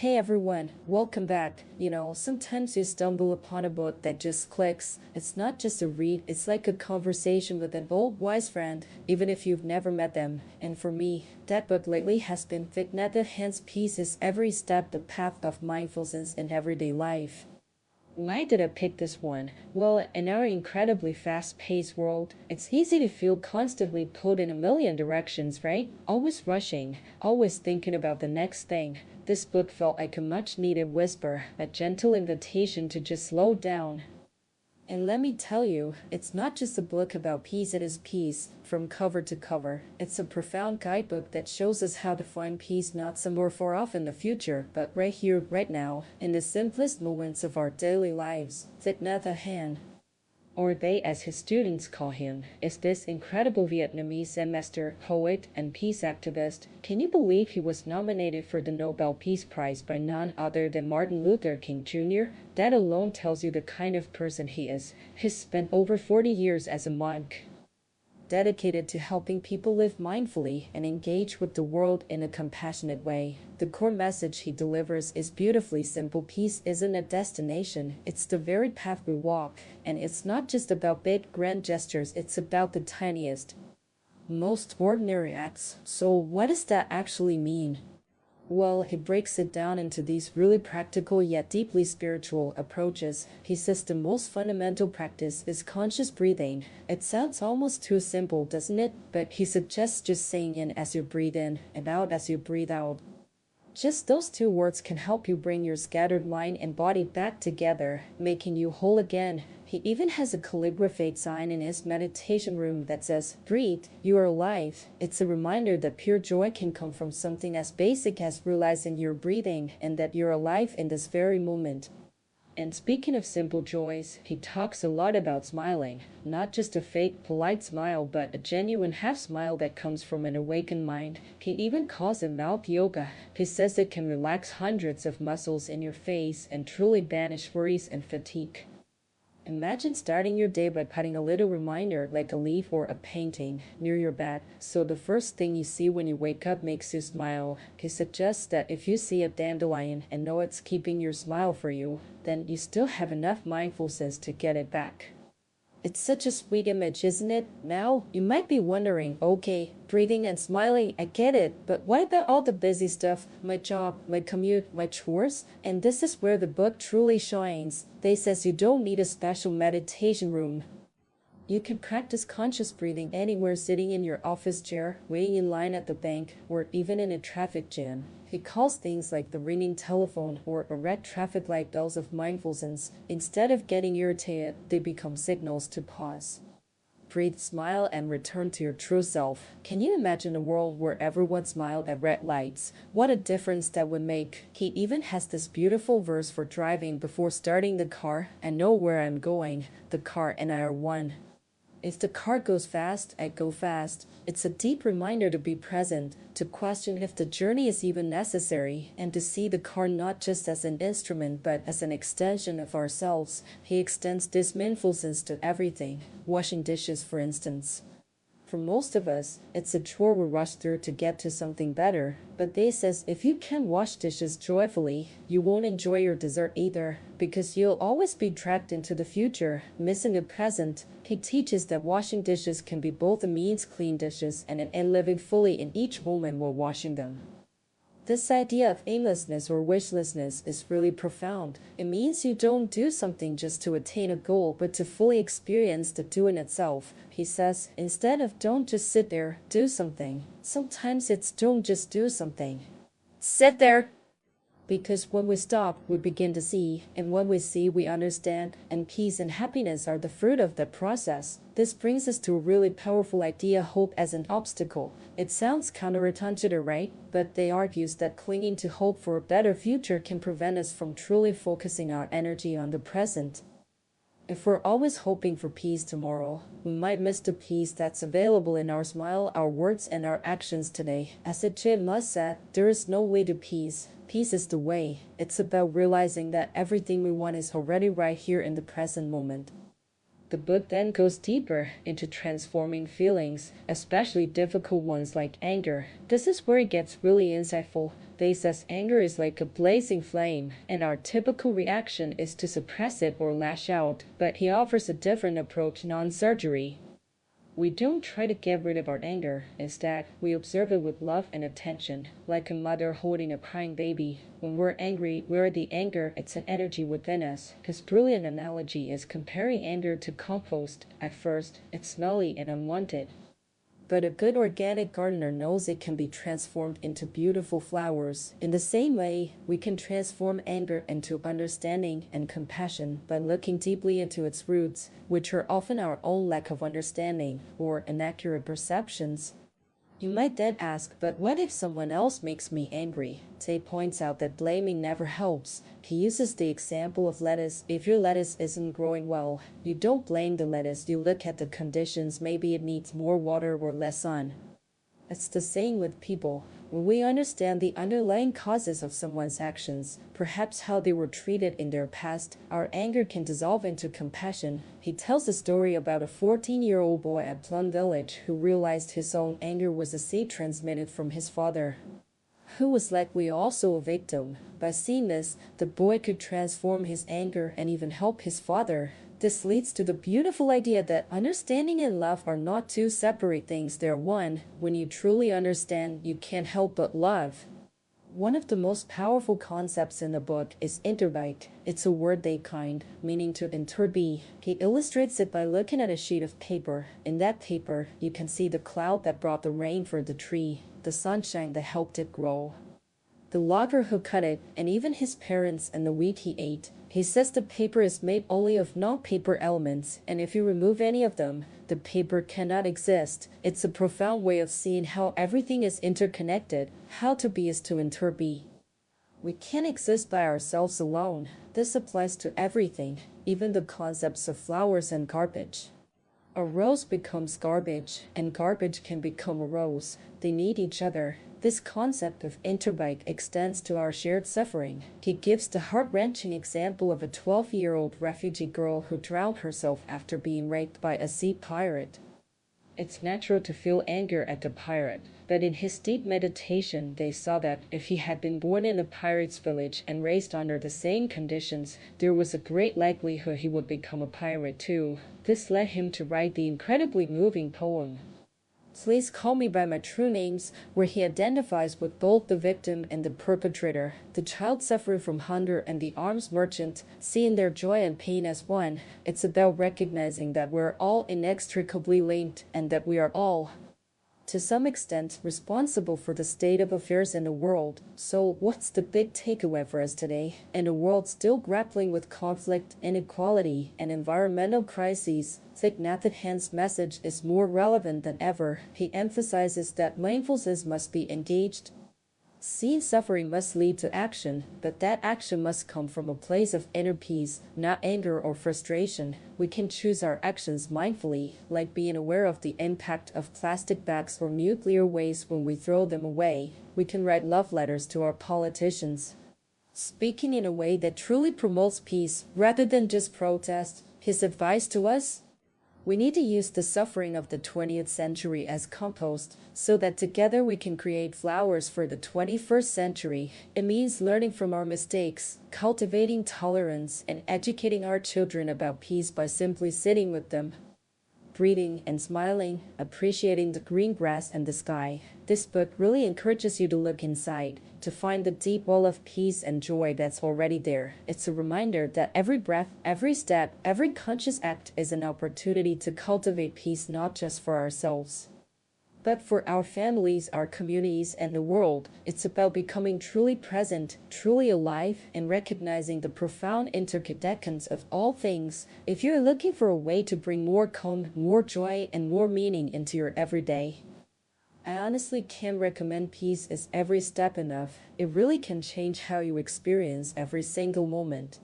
Hey everyone, welcome back. Sometimes you stumble upon a book that just clicks. It's not just a read, it's like a conversation with an old wise friend, even if you've never met them. And for me, that book lately has been Fitna that hands pieces every step the path of mindfulness in everyday life. Why did I pick this one? Well, in our incredibly fast paced world, it's easy to feel constantly pulled in a million directions, right? Always rushing, always thinking about the next thing. This book felt like a much needed whisper, a gentle invitation to just slow down. And let me tell you, it's not just a book about peace, it is peace, from cover to cover. It's a profound guidebook that shows us how to find peace not somewhere far off in the future, but right here, right now, in the simplest moments of our daily lives. Thich Nhat Hanh, or they as his students call him, is this incredible Vietnamese ambassador, poet, and peace activist. Can you believe he was nominated for the Nobel Peace Prize by none other than Martin Luther King Jr.? That alone tells you the kind of person he is. He's spent over 40 years as a monk, dedicated to helping people live mindfully and engage with the world in a compassionate way. The core message he delivers is beautifully simple. Peace isn't a destination, it's the very path we walk. And it's not just about big, grand gestures, it's about the tiniest, most ordinary acts. So, what does that actually mean? Well, he breaks it down into these really practical yet deeply spiritual approaches. He says the most fundamental practice is conscious breathing. It sounds almost too simple, doesn't it? But he suggests just saying in as you breathe in and out as you breathe out. Just those two words can help you bring your scattered mind and body back together, making you whole again. He even has a calligraphied sign in his meditation room that says, "Breathe, you are alive." It's a reminder that pure joy can come from something as basic as realizing you're breathing and that you're alive in this very moment. And speaking of simple joys, he talks a lot about smiling. Not just a fake, polite smile, but a genuine half smile that comes from an awakened mind. He even calls it mouth yoga. He says it can relax hundreds of muscles in your face and truly banish worries and fatigue. Imagine starting your day by putting a little reminder like a leaf or a painting near your bed, so the first thing you see when you wake up makes you smile. He suggests that if you see a dandelion and know it's keeping your smile for you, then you still have enough mindfulness to get it back. It's such a sweet image, isn't it? Now, you might be wondering, okay, breathing and smiling, I get it, but what about all the busy stuff? My job, my commute, my chores? And this is where the book truly shines. They says you don't need a special meditation room. You can practice conscious breathing anywhere, sitting in your office chair, waiting in line at the bank, or even in a traffic jam. He calls things like the ringing telephone or a red traffic light bells of mindfulness. Instead of getting irritated, they become signals to pause, breathe, smile, and return to your true self. Can you imagine a world where everyone smiled at red lights? What a difference that would make. He even has this beautiful verse for driving before starting the car. "I know where I'm going. The car and I are one. If the car goes fast, I go fast." It's a deep reminder to be present, to question if the journey is even necessary, and to see the car not just as an instrument but as an extension of ourselves. He extends this mindfulness to everything, washing dishes, for instance. For most of us, it's a chore we rush through to get to something better. But they says if you can wash dishes joyfully, you won't enjoy your dessert either, because you'll always be trapped into the future, missing the present. He teaches that washing dishes can be both a means to clean dishes and an end living fully in each moment while washing them. This idea of aimlessness or wishlessness is really profound. It means you don't do something just to attain a goal, but to fully experience the doing itself. He says, instead of don't just sit there, do something. Sometimes it's don't just do something. Sit there. Because when we stop, we begin to see, and when we see, we understand, and peace and happiness are the fruit of that process. This brings us to a really powerful idea: hope as an obstacle. It sounds counterintuitive, right? But they argues that clinging to hope for a better future can prevent us from truly focusing our energy on the present. If we're always hoping for peace tomorrow, we might miss the peace that's available in our smile, our words, and our actions today. As Ajit Mus said, there is no way to peace. Peace is the way. It's about realizing that everything we want is already right here in the present moment. The book then goes deeper into transforming feelings, especially difficult ones like anger. This is where it gets really insightful. They says anger is like a blazing flame, and our typical reaction is to suppress it or lash out, but he offers a different approach, non-surgery. We don't try to get rid of our anger. Instead, we observe it with love and attention, like a mother holding a crying baby. When we're angry, we're the anger, it's an energy within us. His brilliant analogy is comparing anger to compost. At first, it's smelly and unwanted. But a good organic gardener knows it can be transformed into beautiful flowers. In the same way, we can transform anger into understanding and compassion by looking deeply into its roots, which are often our own lack of understanding or inaccurate perceptions. You might then ask, but what if someone else makes me angry? Tay points out that blaming never helps. He uses the example of lettuce. If your lettuce isn't growing well, you don't blame the lettuce, you look at the conditions. Maybe it needs more water or less sun. It's the same with people. When we understand the underlying causes of someone's actions, perhaps how they were treated in their past, our anger can dissolve into compassion. He tells a story about a 14-year-old boy at Plum Village who realized his own anger was a seed transmitted from his father, who was likely also a victim. By seeing this, the boy could transform his anger and even help his father. This leads to the beautiful idea that understanding and love are not two separate things, they're one. When you truly understand, you can't help but love. One of the most powerful concepts in the book is interbite. It's a word-day kind, meaning to interbe. He illustrates it by looking at a sheet of paper. In that paper, you can see the cloud that brought the rain for the tree, the sunshine that helped it grow, the logger who cut it, and even his parents and the wheat he ate. He says the paper is made only of non-paper elements, and if you remove any of them, the paper cannot exist. It's a profound way of seeing how everything is interconnected. How to be is to interbe. We can't exist by ourselves alone. This applies to everything, even the concepts of flowers and garbage. A rose becomes garbage, and garbage can become a rose. They need each other. This concept of interbite extends to our shared suffering. He gives the heart-wrenching example of a 12-year-old refugee girl who drowned herself after being raped by a sea pirate. It's natural to feel anger at the pirate, but in his deep meditation they saw that if he had been born in a pirate's village and raised under the same conditions, there was a great likelihood he would become a pirate too. This led him to write the incredibly moving poem, Please Call Me by My True Names, where he identifies with both the victim and the perpetrator, the child suffering from hunger and the arms merchant, seeing their joy and pain as one. It's about recognizing that we're all inextricably linked and that we are all, to some extent, responsible for the state of affairs in the world. So, what's the big takeaway for us today? In a world still grappling with conflict, inequality, and environmental crises, Thich Nhat Hanh's message is more relevant than ever. He emphasizes that mindfulness must be engaged. Seeing suffering must lead to action, but that action must come from a place of inner peace, not anger or frustration. We can choose our actions mindfully, like being aware of the impact of plastic bags or nuclear waste when we throw them away. We can write love letters to our politicians, speaking in a way that truly promotes peace rather than just protest. His advice to us? We need to use the suffering of the 20th century as compost, so that together we can create flowers for the 21st century. It means learning from our mistakes, cultivating tolerance, and educating our children about peace by simply sitting with them, breathing and smiling, appreciating the green grass and the sky. This book really encourages you to look inside, to find the deep well of peace and joy that's already there. It's a reminder that every breath, every step, every conscious act is an opportunity to cultivate peace, not just for ourselves, but for our families, our communities, and the world. It's about becoming truly present, truly alive, and recognizing the profound interdependence of all things. If you're looking for a way to bring more calm, more joy, and more meaning into your everyday, I honestly can't recommend Peace Is Every Step enough. It really can change how you experience every single moment.